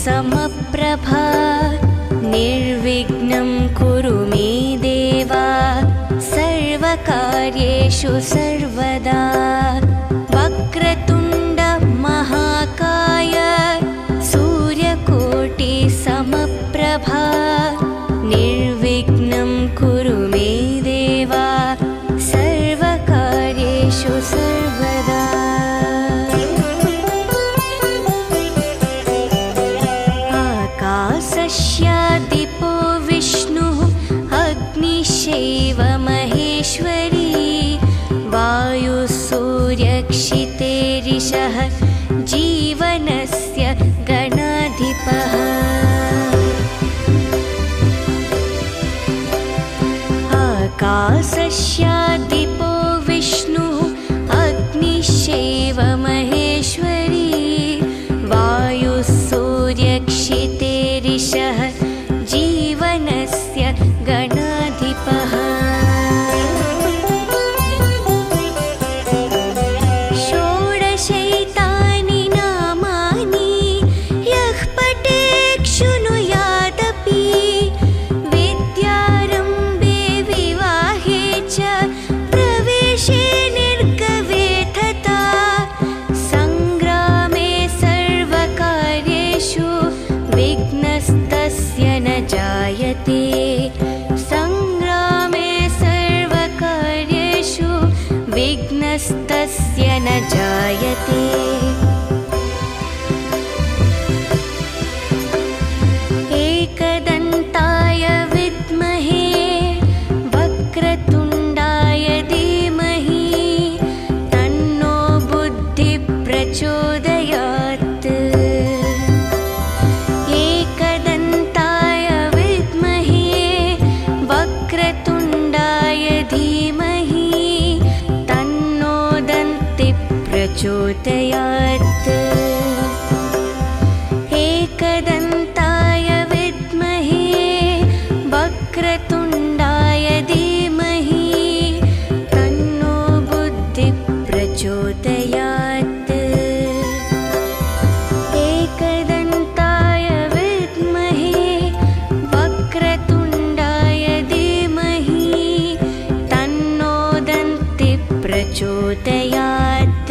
समप्रभा निर्विघ्नं कुरु मे देव सर्वकार्येषु सर्वदा। वक्रतुण्ड महाकाय सूर्यकोटि समप्रभा निर्विघ्नं कुरु मे देव सर्वकार्येषु सर्वदा। आकाशस्यादिपो विष्णुः अग्निश्चैव महेश्वरी वायुसूर्यक्षितेरिषः जीवनस्य गणाधिपः। आकाशस्यादिपो विष्णुः अग्निश्चैव महेश्वरी वायुसूर्यक्षितेरिषः जीवनस्य गणाधिपः। षोडशैतानि नामानि यः पठेत् शृणुयादपि विद्यारम्भे विवाहे च प्रवेशे निर्गमे तथा सङ्ग्रामे सर्वकार्येषु विघ्नस्तस्य न जायते। सङ्ग्रामे सर्वकार्येषु विघ्नस्तस्य न जायते। एकदन्ताय विद्महे वक्रतुण्डाय धीमहि तन्नो बुद्धिः प्रचोदयात्। एकदन्ताय विद्महे वक्रतुण्डाय धीमहि तन्नो दन्तिः प्रचोदयात्। एकदन्ताय विद्महे वक्रतुण्डाय धीमहि तन्नो बुद्धिः प्रचोदयात्। एकदन्ताय विद्महे वक्रतुण्डाय धीमहि तन्नो दन्तिः प्रचोदयात्।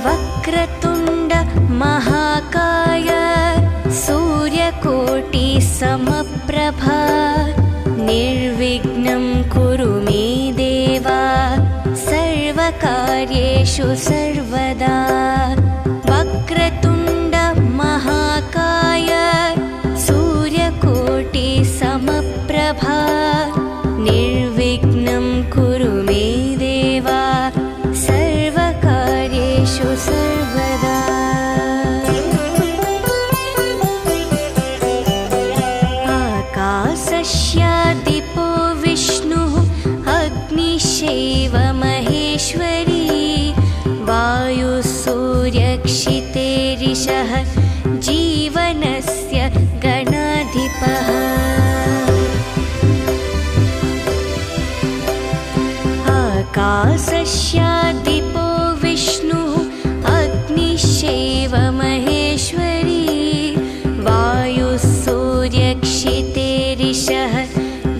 वक्रतुण्ड महाकाय सूर्यकोटि समप्रभा निर्विघ्नं कुरु मे देव सर्वकार्येषु सर्वदा। वक्रतुण्ड महाकाय सूर्यकोटि समप्रभा निर्विघ्नं कुरु मे देव सर्वकार्येषु सर्वदा। आकाशस्यादिपो विष्णुः अग्निश्चैव महेश्वरी वायुसूर्यक्षितेरिषः जीवनस्य गणाधिपः। आकाशस्यादिपो विष्णुः अग्निश्चैव महेश्वरी वायुसूर्यक्षितेरिषः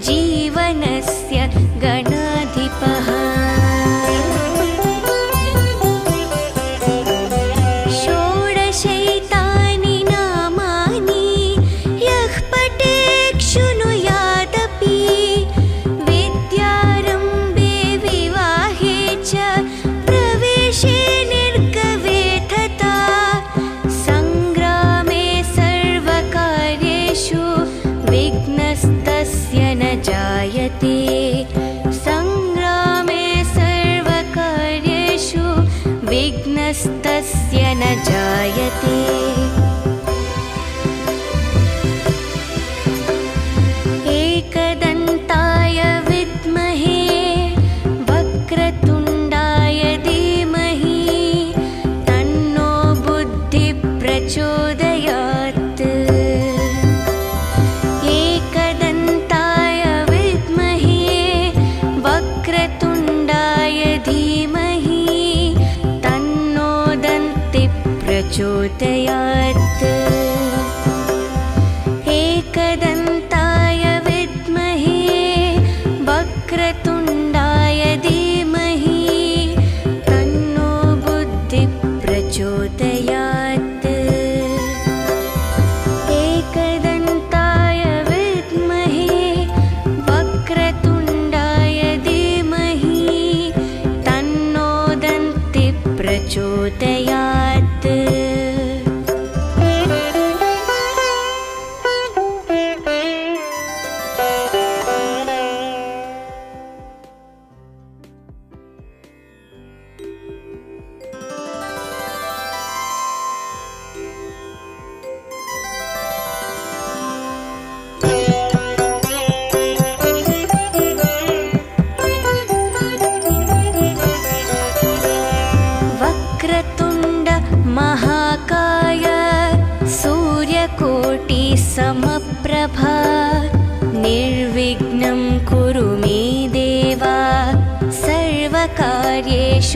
जीवनस्य गणाधिपः। षोडशैतानि नामानि यः पठेत् शृणुयादपि विद्यारम्भे विवाहे च प्रवेशे निर्गमे तथा सङ्ग्रामे सर्वकार्येषु विघ्नस्तस्य न जायते। सङ्ग्रामे सर्वकार्येषु विघ्नस्तस्य न जायते।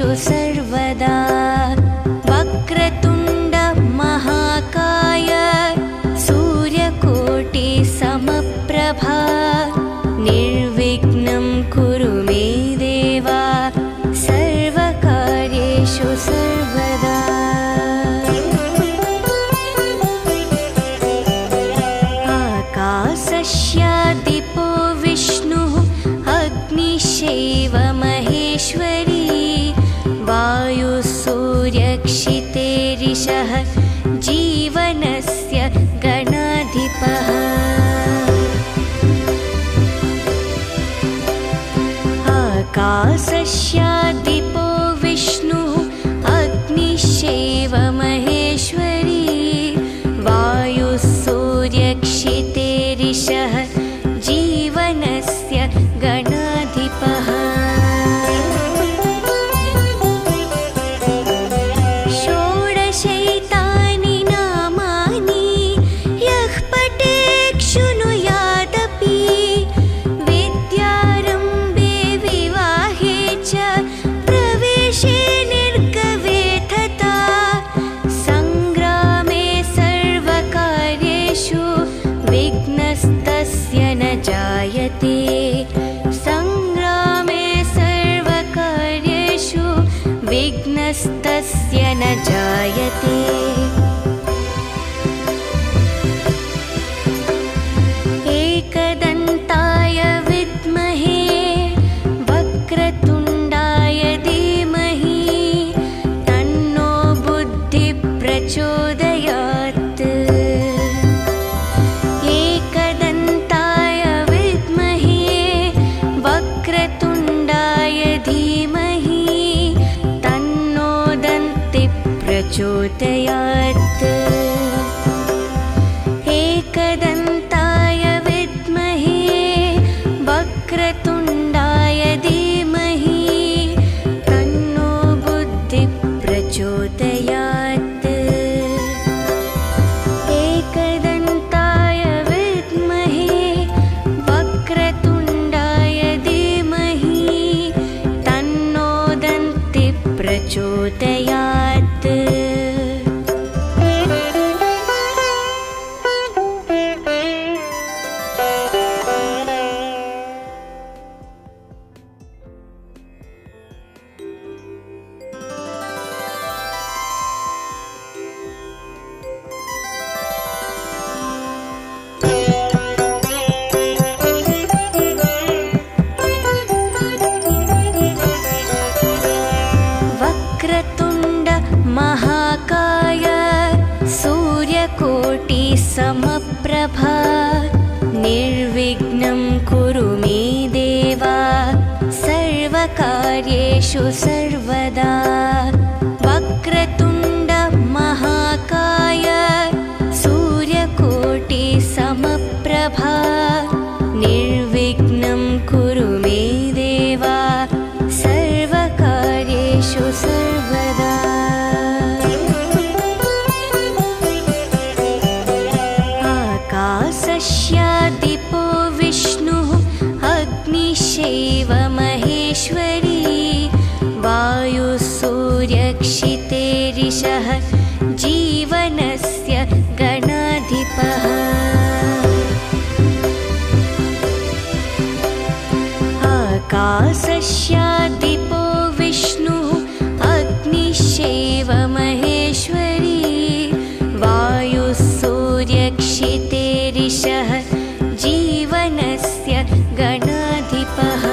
कार्येषु सर्वदा वक्रतुण्ड महाकाय सूर्यकोटि समप्रभा निर्विघ्नं कुरु मे देव सर्वकार्येषु सर्वदा। आकाशस्यादिपो विष्णुः अग्निश्चैव महेश्वरी वायुः सूर्यक्षितेरिषः जीवनस्य गणाधिपः। आकाशस्यादिपो विष्णुः अग्निश्चैव महेश्वरी वायुः सूर्यक्षितेरिषः जीवनस्य गणाधिपः। षोडशैतानि नामानि यः पठेत् शृणुयादपि विद्यारम्भे विवाहे च प्रवेशे निर्गवे तथा सङ्ग्रामे सर्वकार्येषु विघ्नस्तस्य न जायते। सङ्ग्रामे सर्वकार्येषु विघ्नस्तस्य न जायते। एकदन्ताय विद्महे वक्रतुण्डाय धीमहि तन्नो बुद्धिः प्रचोदयात्। एकदन्ताय विद्महे वक्रतुण्डाय धीमहि तन्नो दन्तिः प्रचोदयात्। एकदन्ताय विद्महे वक्रतुण्डाय धीमहि तन्नो बुद्धिः प्रचोदयात्। एकदन्ताय विद्महे वक्रतुण्डाय धीमहि तन्नो दन्तिः प्रचोदयात्। वक्रतुण्ड महाकाय सूर्यकोटि समप्रभा निर्विघ्नं कुरु मे देव सर्वकार्येषु सर्वदा। वक्रतुण्ड महाकाय सूर्यकोटि समप्रभा निर्विघ्नं कुरु मे देव सर्वकार्येषु सर्वदा। आकाशस्यादिपो विष्णुः अग्निश्चैव महेश्वरी वायुः सूर्यक्षितेरिषः जीवनस्य गणाधिपः। आकाशस्यादिपो विष्णुः अग्निश्चैव महेश्वरी वायुः सूर्यक्षितेरिषः जीवनस्य गणाधिपः।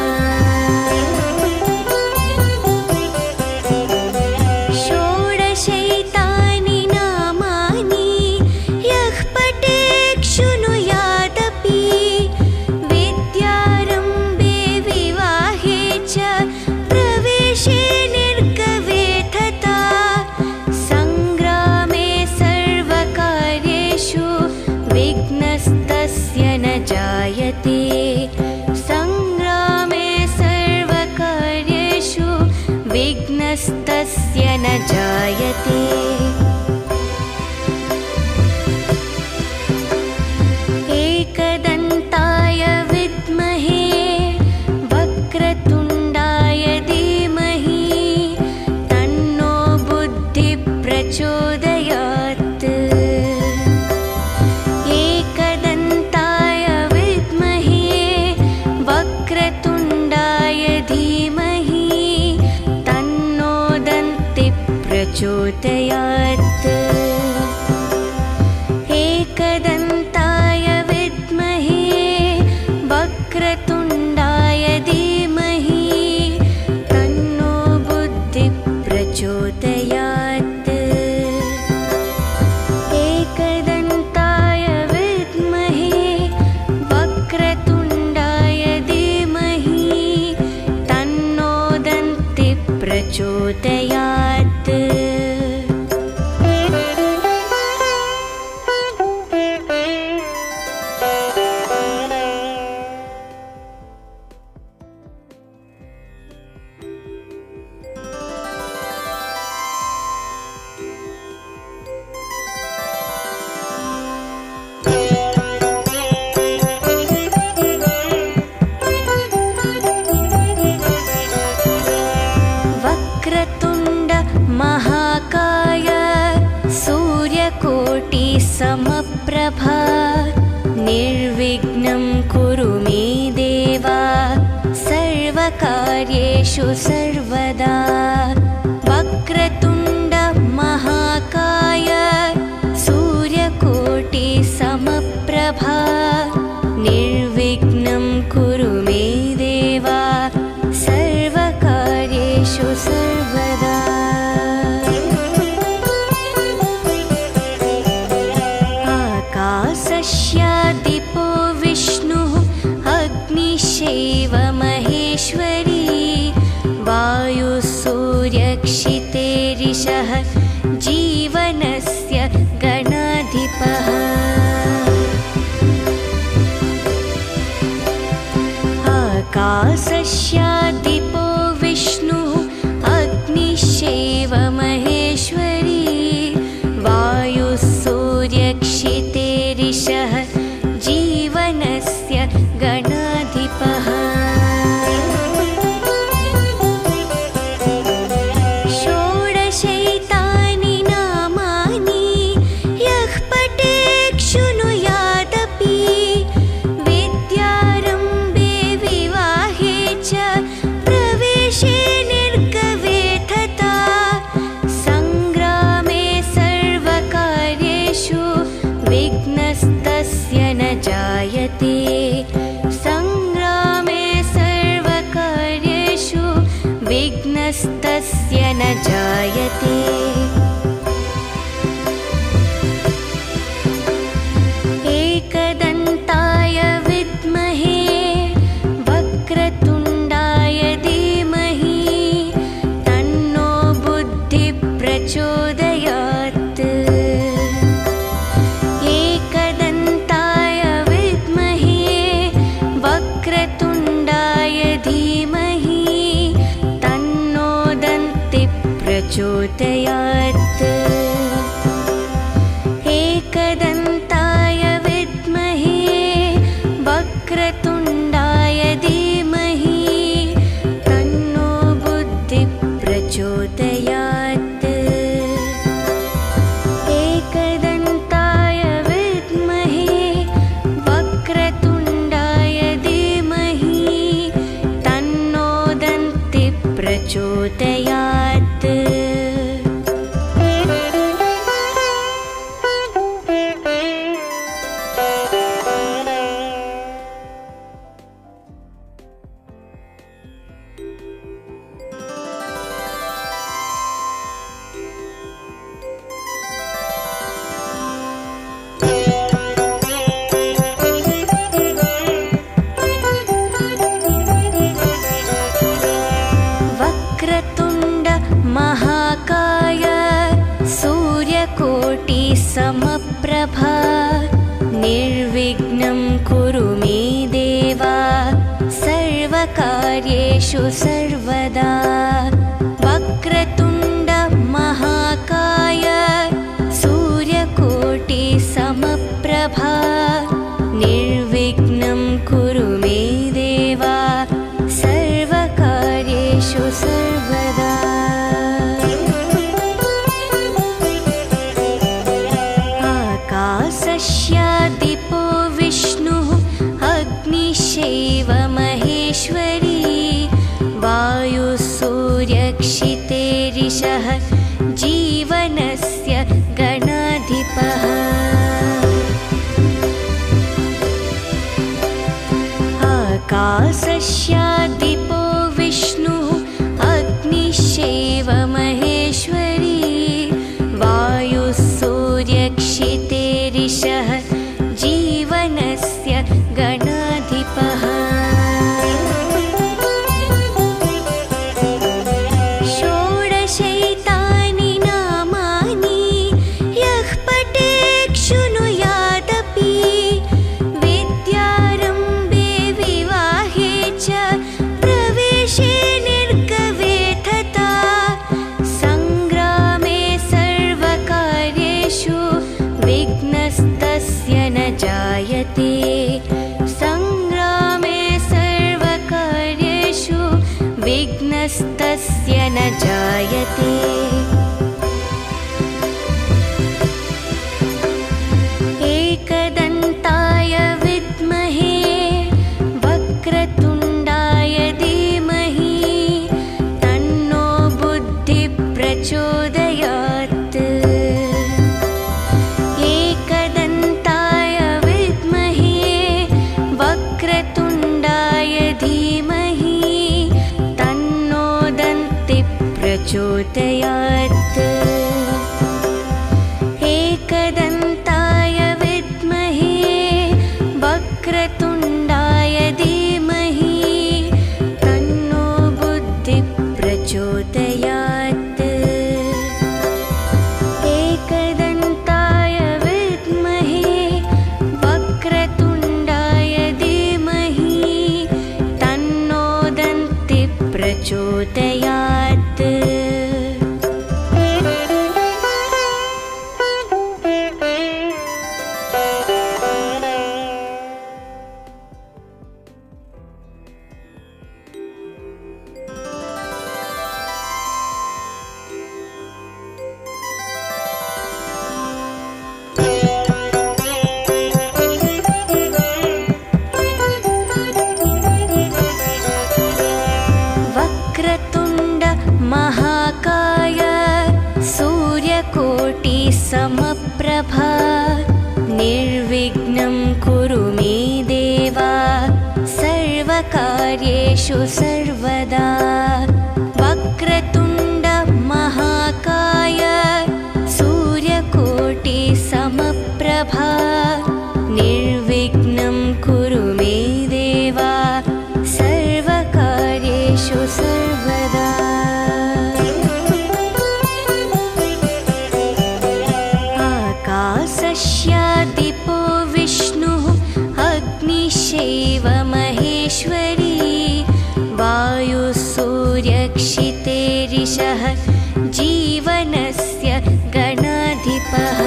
षोडशैतानि नामानि यः पठेत् शृणुयादपि विद्यारम्भे विवाहे च प्रवेशे निर्गवे तथा सङ्ग्रामे सर्वकार्येषु विघ्नस्तस्य न जायते। सङ्ग्रामे सर्वकार्येषु विघ्नस्तस्य न जायते। एकदन्ताय विद्महे वक्रतुण्डाय धीमहि प्रचोदयात् एकदन्ताय विद्महे वक्रतुण्डाय धीमहि तन्नो बुद्धिः प्रचोदयात् एकदन्ताय विद्महे वक्रतुण्डाय धीमहि तन्नो दन्तिः प्रचोदयात् वक्रतुण्ड महाकाय सूर्यकोटि समप्रभा निर्विघ्नं कुरु मे देव सर्वकार्येषु सर्वदा वक्रतुण्ड महाकाय सूर्यकोटि समप्रभा निर्विघ्नं कुरु मे देव सर्वकार्येषु सर्वदा आकाशस्यादिपो विष्णुः अग्निश्चैव महेश्वरी वायुसूर्यक्षितेरिषः जीवनस्य गणाधिपः आकाशस्यादिपो विष्णुः अग्निश्चैव महेश्वरी वायुसूर्यक्षितेरिषः जीवनस्य गणाधिपः षोडशैतानि नामानि यः पठेत् शृणुयादपि विद्यारम्भे विवाहे च प्रवेशे निर्गवे तथा सङ्ग्रामे सर्वकार्येषु विघ्नस्तस्य न जायते सङ्ग्रामे सर्वकार्येषु विघ्नस्तस्य न जायते एकदन्ताय विद्महे वक्रतुण्डाय धीमहि तन्नो बुद्धिः प्रचोदयात् एकदन्ताय विद्महे वक्रतुण्डाय धीमहि तन्नो दन्तिः प्रचोदयात् एकदन्ताय विद्महे वक्रतुण्डाय धीमहि तन्नो बुद्धिः प्रचोदयात् एकदन्ताय विद्महे वक्रतुण्डाय धीमहि तन्नो दन्तिः प्रचोदयात् वक्रतुण्ड महाकाय सूर्यकोटि समप्रभा निर्विघ्नं कुरु मे देव सर्वकार्येषु सर्वदा वक्रतुण्ड महाकाय सूर्यकोटि समप्रभा निर्विघ्नं कुरु मे देव सर्वकार्येषु सर्वदा आकाशस्यादिपो विष्णुः अग्निश्चैव महेश्वरी वायुसूर्यक्षितेरिषः जीवनस्य आकाशस्य दीपो विष्णुः अग्निश्चैव महेश्वरी वायुः सूर्यक्षितेरिषः जीवनस्य गणाधिपः षोडशैतानि नामानि यः पठेत् शृणुयादपि विद्यारम्भे विवाहे च प्रवेशे निर्गवे तथा सङ्ग्रामे सर्वकार्येषु विघ्नस्तस्य न जायते सङ्ग्रामे सर्वकार्येषु विघ्नस्तस्य न जायते एकदन्ताय विद्महे वक्रतुण्डाय धीमहि तन्नो बुद्धिः प्रचोदयात् एकदन्ताय विद्महे वक्रतुण्डाय धीमहि तन्नो दन्तिः प्रचोदयात् एकदन्ताय विद्महे वक्रतुण्डाय धीमहि तन्नो बुद्धिः प्रचोदयात् एकदन्ताय विद्महे वक्रतुण्डाय धीमहि तन्नो दन्तिः प्रचोदयात् वक्रतुण्ड महाकाय सूर्यकोटि समप्रभा निर्विघ्नं कुरु मे देव सर्वकार्येषु सर्वदा वक्रतुण्ड महाकाय सूर्यकोटि समप्रभा निर्विघ्नं कुरु मे देव सर्वकार्येषु सर्वदा आकाशस्य दीपो विष्णुः अग्निश्चैव महेश्वरी वायुः सूर्यक्षितेरिषः जीवनस्य गणाधिपः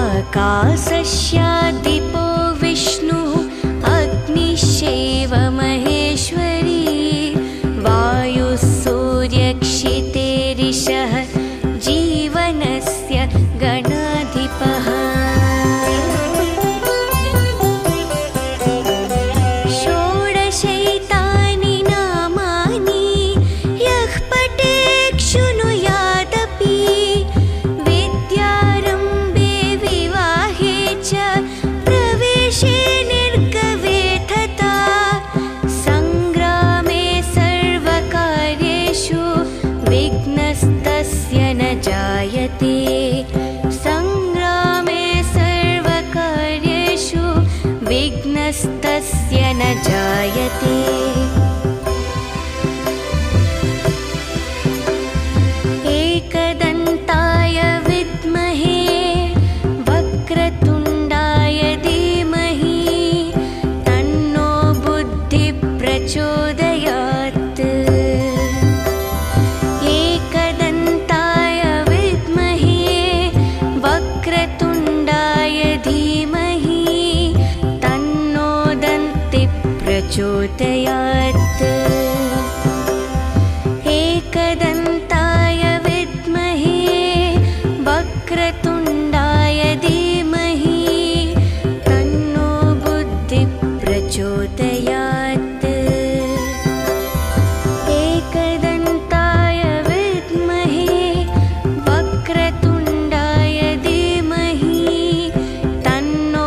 आकाशस्य दीपो विष्णुः अग्निश्चैव महेश्वरी वायुः सूर्यक्षितेरिषः जीवनस्य गणाधिपः षोडशैतानि नामानि यः पठेत् शृणुयादपि विद्यारम्भे विवाहे च प्रवेशे निर्गवे तथा सङ्ग्रामे सर्वकार्येषु विघ्नस्तस्य न जायते सङ्ग्रामे सर्वकार्येषु विघ्नस्तस्य न जायते एकदन्ताय विद्महे वक्रतुण्डाय धीमहि तन्नो बुद्धिः प्रचोदयात् एकदन्ताय विद्महे वक्रतुण्डाय धीमहि तन्नो दन्तिः प्रचोदयात् एकदन्ताय विद्महे वक्रतुण्डाय धीमहि तन्नो बुद्धिः प्रचोदयात् एकदन्ताय विद्महे वक्रतुण्डाय धीमहि तन्नो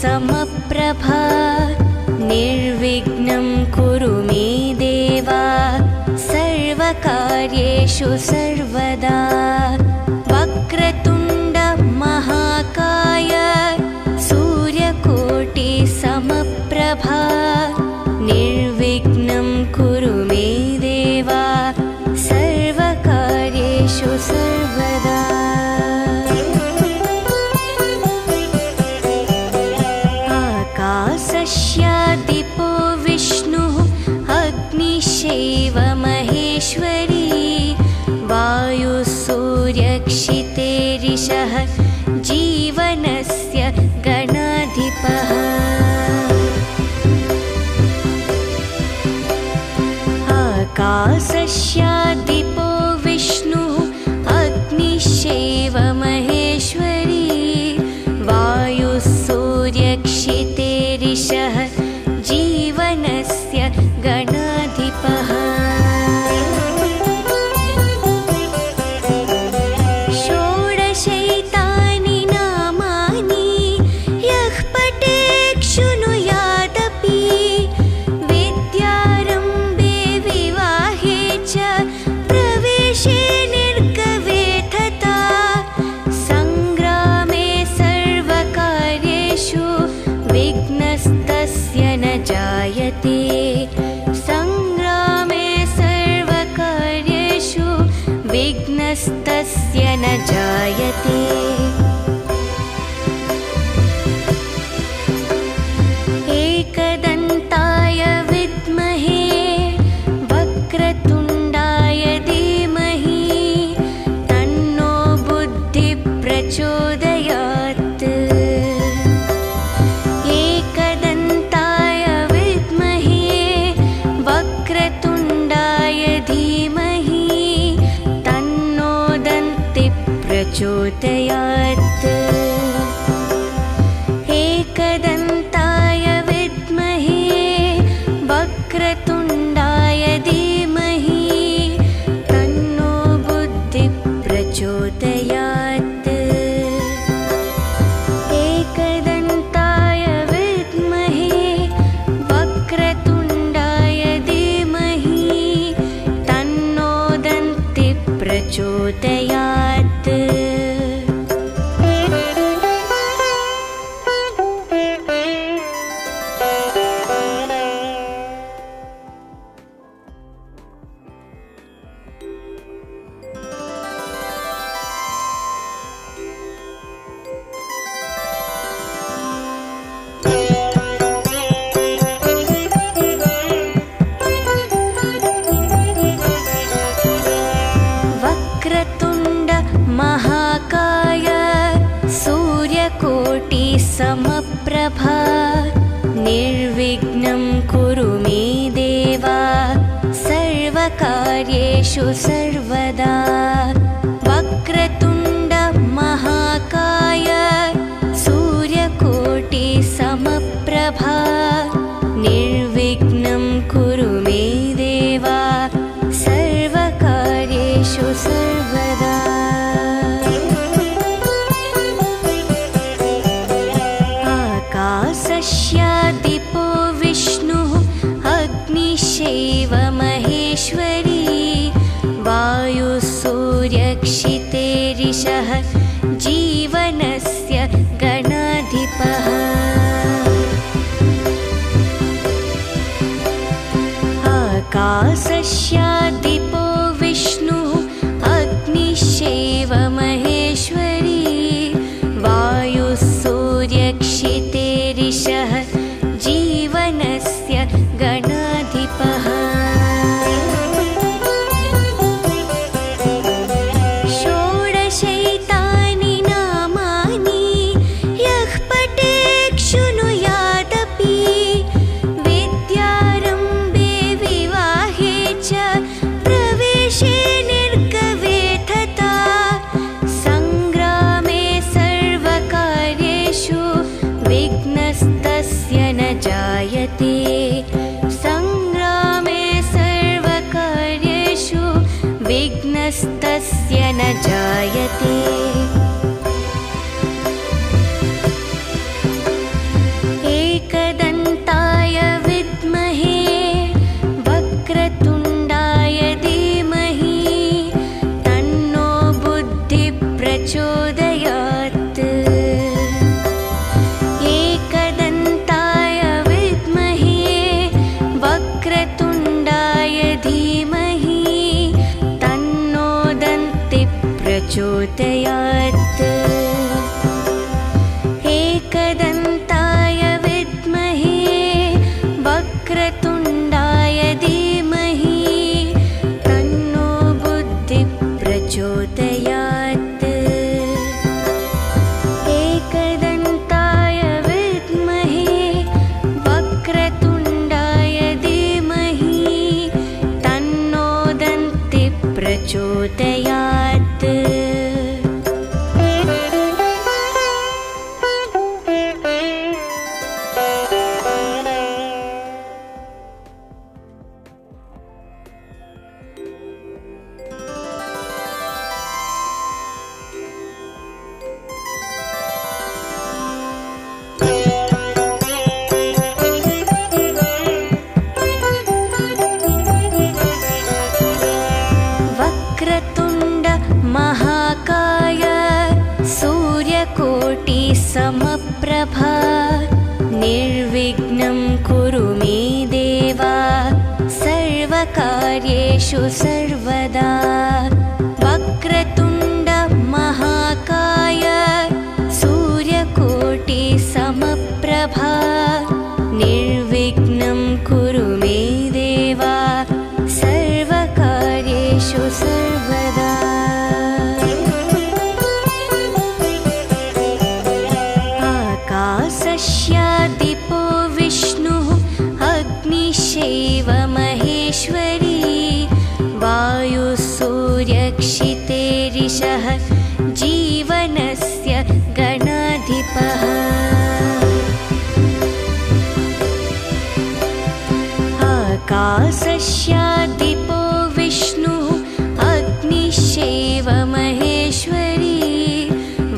समप्रभा निर्विघ्नं कुरु मे देव सर्वकार्येषु सर्वदा वक्रतुण्ड महाकाय सूर्यकोटि समप्रभा निर्विघ्नं कुरु मे देव सर्वकार्येषु सर्वदा आकाशस्यादिपो विष्णुः अग्निश्चैव महेश्वरी वायुसूर्यक्षितेरिषः जीवनस्य गणाधिपः आकाशस्यादिपो विष्णुः अग्निश्चैव महेश्वरी वायुसूर्यक्षितेरिषः जीवनस्य गणाधिपः षोडशैतानि नामानि यः पठेत् शृणुयादपि विद्यारम्भे विवाहे च प्रवेशे निर्गवे तथा सङ्ग्रामे सर्वकार्येषु विघ्नस्तस्य न जायते सङ्ग्रामे सर्वकार्येषु विघ्नस्तस्य न जायते एकदन्ताय विद्महे वक्रतुण्डाय धीमहि तन्नो बुद्धिः प्रचोदयात् एकदन्ताय विद्महे वक्रतुण्डाय धीमहि तन्नो दन्तिः प्रचोदयात् एकदन्ताय विद्महे वक्रतुण्डाय धीमहि तन्नो बुद्धिः प्रचोदयात् एकदन्ताय विद्महे वक्रतुण्डाय धीमहि तन्नो दन्तिः प्रचोदयात् वक्रतुण्ड महाकाय सूर्यकोटि समप्रभा निर्विघ्नं कुरु मे देव सर्वकार्येषु सर्वदा वक्रतुण्ड महाकाय सूर्यकोटि समप्रभा निर्विघ्नं कुरु मे देव सर्वकार्येषु सर्वदा आकाशस्यादिपो विष्णुः अग्निश्चैव महेश्वरी वायुसूर्यक्षितेरिषः जीवनस्य गणाधिपः आकाशस्यादिपो विष्णुः अग्निश्चैव महेश्वरी वायुसूर्यक्षितेरिषः जीवनस्य गणाधिपः षोडशैतानि नामानि यः पठेत् शृणुयादपि विद्यारम्भे विवाहे च प्रवेशे निर्गवे तथा सङ्ग्रामे सर्वकार्येषु विघ्नस्तस्य न जायते सङ्ग्रामे सर्वकार्येषु विघ्नस्तस्य न जायते प्रचोदयात्। एकदन्ताय विद्महे वक्रतुण्डाय धीमहि तन्नो दन्तिः प्रचोदयात्। एकदन्ताय विद्महे वक्रतुण्डाय धीमहि तन्नो बुद्धिः प्रचोदयात्। एकदन्ताय विद्महे वक्रतुण्डाय धीमहि तन्नो दन्तिः प्रचोदयात्। वक्रतुण्ड महाकाय सूर्यकोटि समप्रभा निर्विघ्नं कुरु मे देव सर्वकार्येषु सर्वदा। वक्रतुण्ड महाकाय सूर्यकोटि समप्रभा निर्विघ्नं कुरु मे देव सर्वकार्येषु सर्वदा। आकाशस्यादिपो विष्णुः अग्निश्चैव महेश्वरी वायुसूर्यक्षितेरिषः जीवनस्य गणाधिपः। आकाशस्यादिपो विष्णुः अग्निश्चैव महेश्वरी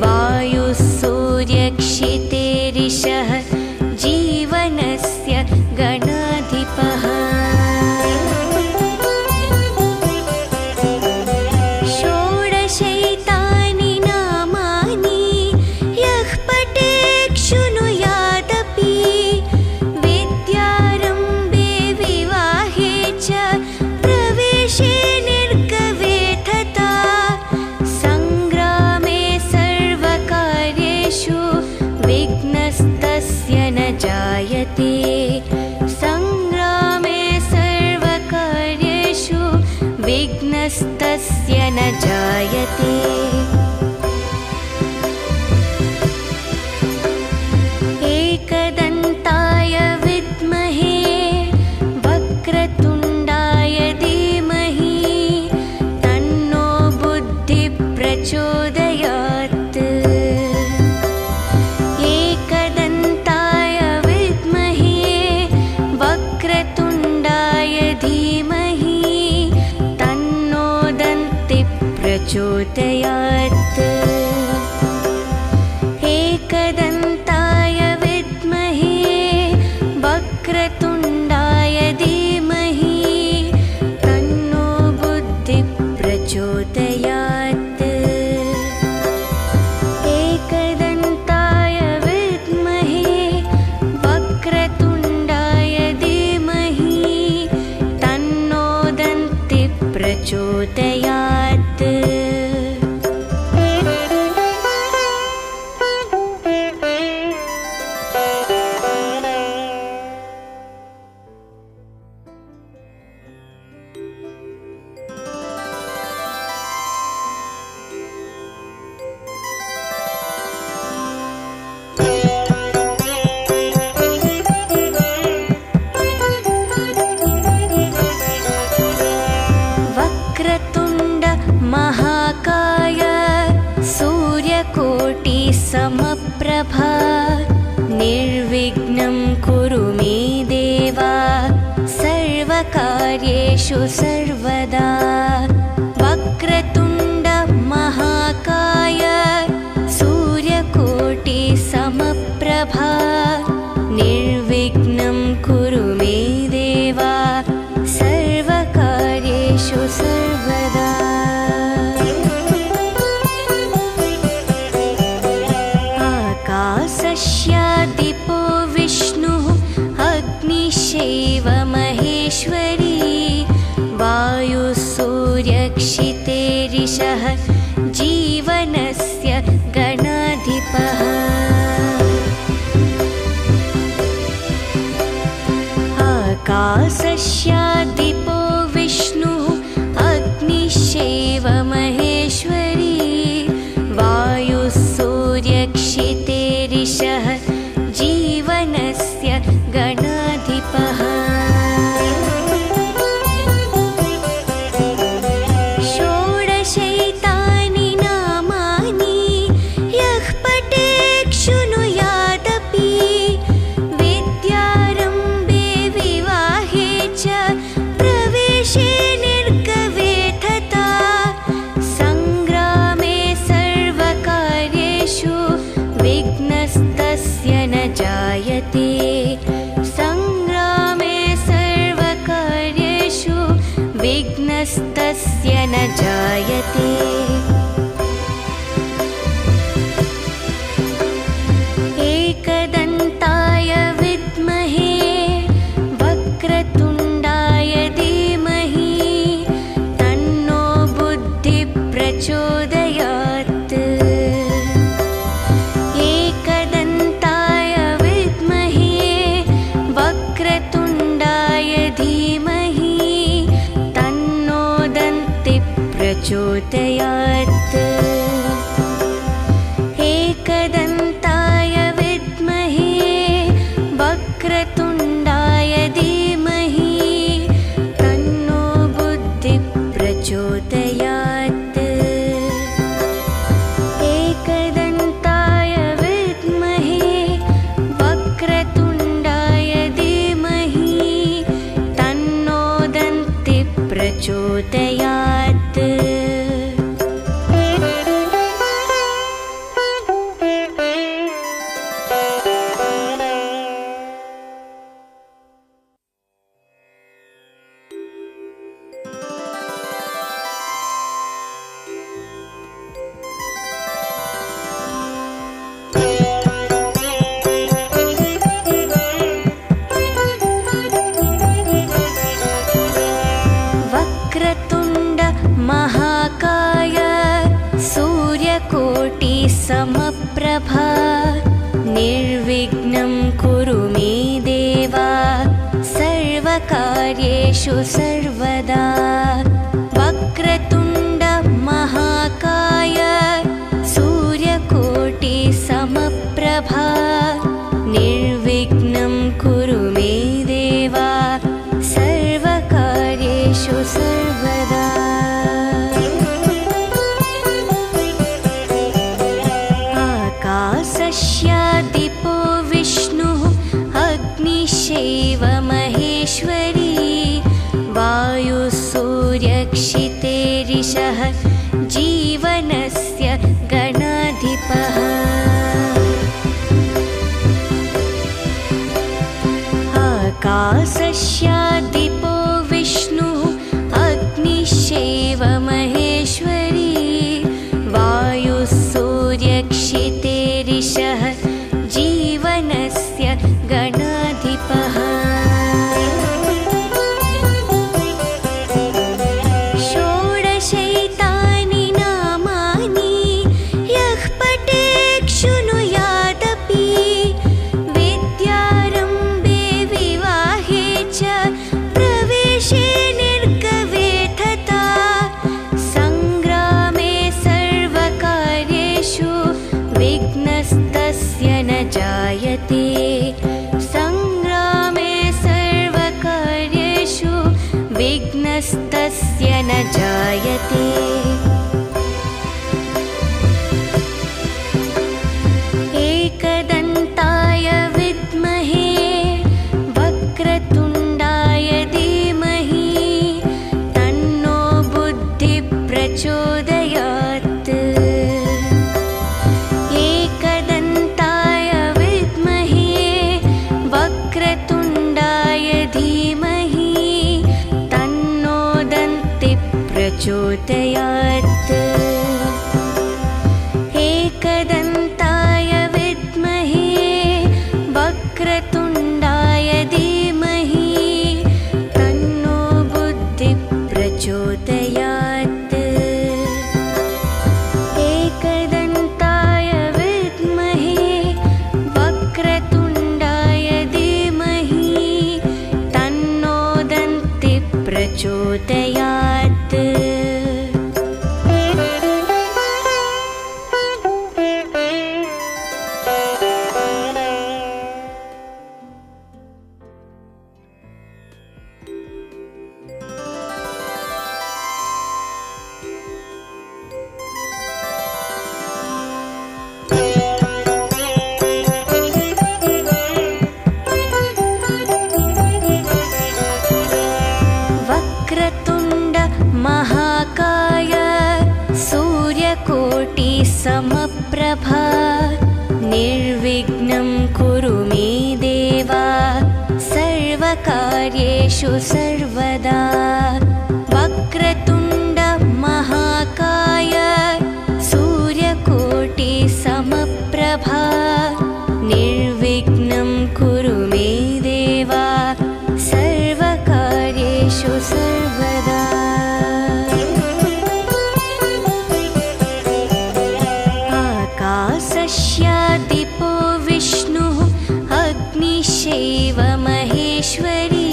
वायुसूर्यक्षितेरिषः जीवनस्य गणाधिपः। षोडशैतानि नामानि यः पठेत् शृणुयादपि विद्यारम्भे विवाहे च प्रवेशे निर्गवे तथा सङ्ग्रामे सर्वकार्येषु विघ्नस्तस्य न जायते। सङ्ग्रामे सर्वकार्येषु विघ्नस्तस्य न जायते। एकदन्ताय विद्महे वक्रतुण्डाय धीमहि तन्नो बुद्धिः प्रचोदयात्। एकदन्ताय विद्महे वक्रतुण्डाय धीमहि तन्नो दन्तिः प्रचोदयात्। एकदन्ताय विद्महे वक्रतुण्डाय धीमहि तन्नो बुद्धिः प्रचोदयात्। एकदन्ताय विद्महे वक्रतुण्डाय धीमहि तन्नो दन्तिः प्रचोदयात्। वक्रतुण्ड महाकाय सूर्यकोटि समप्रभा निर्विघ्नं कुरु मे देव सर्वकार्येषु सर्वदा। वक्रतुण्ड महाकाय सूर्यकोटि समप्रभा निर्विघ्नं कुरु मे देव सर्वकार्येषु सर्वदा। अग्निश्चैव महेश्वरी वायुसूर्यक्षितेरिषः जीवनस्य गणाधिपः आकाशस्यादिपो विष्णुः अग्निश्चैव महेश्वरी वायुसूर्यक्षितेरिषः जीवनस्य गणाधिपः षोडशैतानि नामानि यः पठेत् शृणुयादपि विद्यारम्भे विवाहे च प्रवेशे निर्गवे तथा सङ्ग्रामे सर्वकार्येषु विघ्नस्तस्य न जायते सङ्ग्रामे सर्वकार्येषु विघ्नस्तस्य न जायते एकदन्ताय विद्महे वक्रतुण्डाय धीमहि तन्नो बुद्धिः प्रचोदयात् एकदन्ताय विद्महे वक्रतुण्डाय धीमहि तन्नो दन्तिः प्रचोदयात् एकदन्ताय विद्महे वक्रतुण्डाय धीमहि तन्नो बुद्धिः प्रचोदयात् एकदन्ताय विद्महे वक्रतुण्डाय धीमहि तन्नो दन्तिः प्रचोदयात् वक्रतुण्ड महाकाय सूर्यकोटि समप्रभा निर्विघ्नं कुरु मे देव सर्वकार्येषु सर्वदा वक्रतुण्ड महाकाय सूर्यकोटि समप्रभा निर्विघ्नं कुरु मे देव सर्वकार्येषु सर्वदा आकाशस्यादिपो विष्णुः अग्निश्चैव महेश्वरी वायुसूर्यक्षितेरिषः जीवनस्य गणाधिपः आकाशस्यादिपो विष्णुः अग्निश्चैव महेश्वरी वायुसूर्यक्षितेरिषः जीवनस्य गणाधिपः षोडशैतानि नामानि यः पठेत् शृणुयादपि विद्यारम्भे विवाहे च प्रवेशे निर्गवे तथा सङ्ग्रामे सर्वकार्येषु विघ्नस्तस्य न जायते सङ्ग्रामे सर्वकार्येषु विघ्नस्तस्य न जायते एकदन्ताय विद्महे वक्रतुण्डाय धीमहि तन्नो बुद्धिः प्रचोदयात् एकदन्ताय विद्महे वक्रतुण्डाय धीमहि तन्नो दन्तिः प्रचोदयात् एकदन्ताय विद्महे वक्रतुण्डाय धीमहि समप्रभा निर्विघ्नं कुरु मे देव सर्वकार्येषु सर्वदा वक्रतुण्ड महाकाय सूर्यकोटि समप्रभा निर्विघ्नं कुरु मे देव सर्वकार्येषु सर्वदा आकाशस्यादिपो विष्णुः अग्निश्चैव महेश्वरी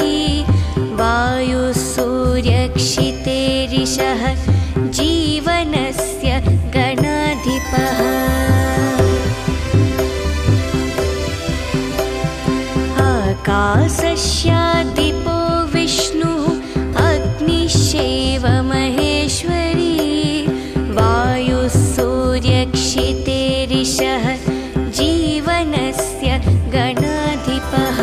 वायुसूर्यक्षितेरिषः जीवनस्य गणाधिपः आकाशस्यादिपो विष्णुः अग्निश्चैव महेश्वरी वायुसूर्यक्षितेरिषः जीवनस्य गणाधिपः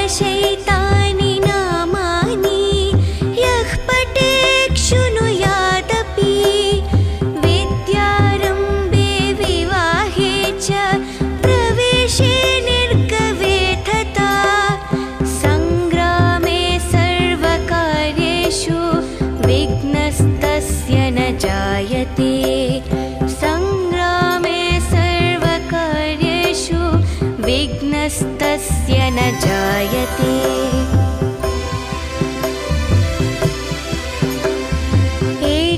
षोडशैतानि नामानि यः पठेत् शृणुयादपि विद्यारम्भे विवाहे च प्रवेशे निर्गमे तथा सङ्ग्रामे सर्वकार्येषु विघ्नस्तस्य न जायते सङ्ग्रामे सर्वकार्येषु विघ्नस्तस्य न जायते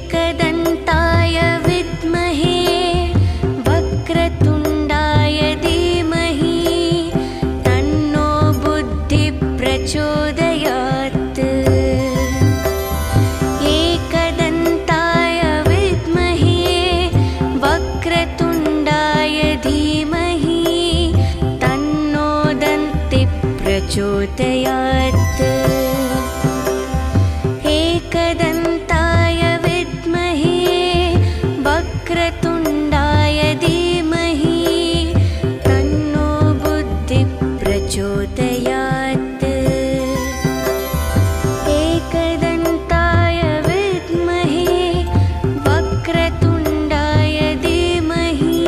एकदन्ताय विद्महे वक्रतुण्डाय धीमहि तन्नो बुद्धिः प्रचोदयात् एकदन्ताय विद्महे वक्रतुण्डाय धीमहि तन्नो दन्तिः प्रचोदयात् एकदन्ताय विद्महे वक्रतुण्डाय धीमहि तन्नो बुद्धिः प्रचोदयात् एकदन्ताय विद्महे वक्रतुण्डाय धीमहि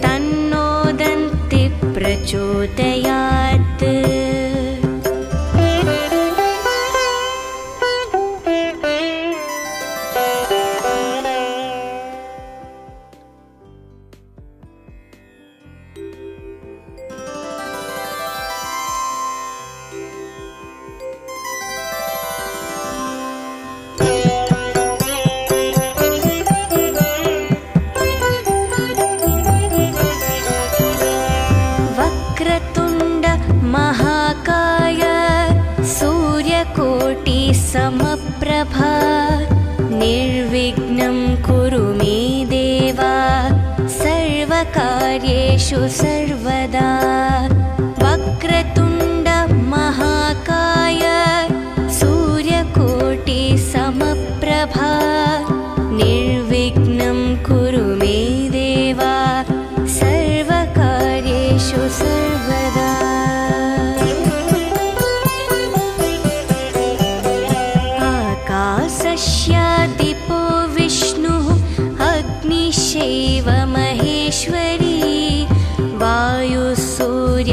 तन्नो दन्तिः प्रचोदयात् वक्रतुण्ड महाकाय सूर्यकोटि समप्रभा निर्विघ्नं कुरु मे देव सर्वकार्येषु सर्वदा वक्रतुण्ड महाकाय सूर्यकोटि समप्रभा निर्विघ्नं कुरु मे देव सर्वकार्येषु सर्वदा आकाशस्यादिपो विष्णुः अग्निश्चैव महेश्वरी वायुसूर्य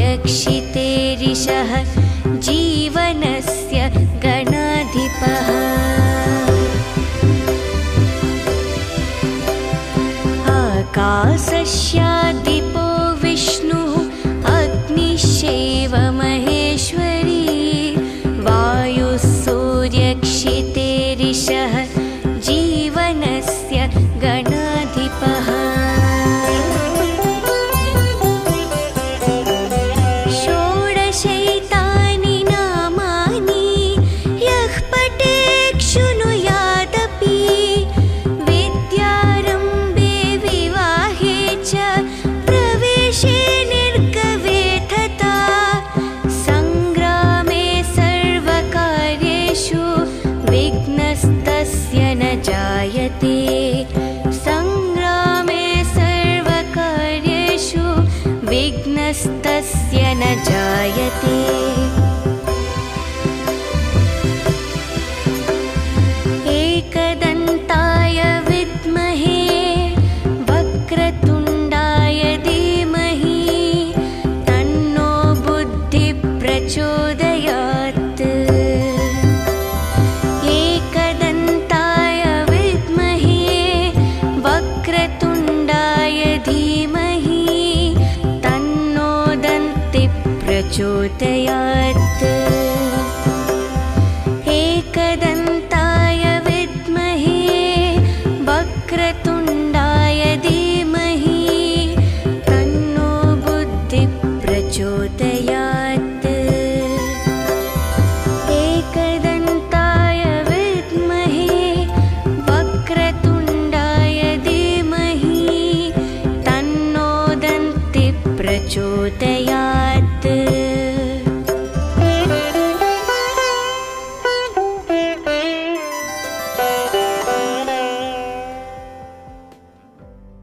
ज्योतया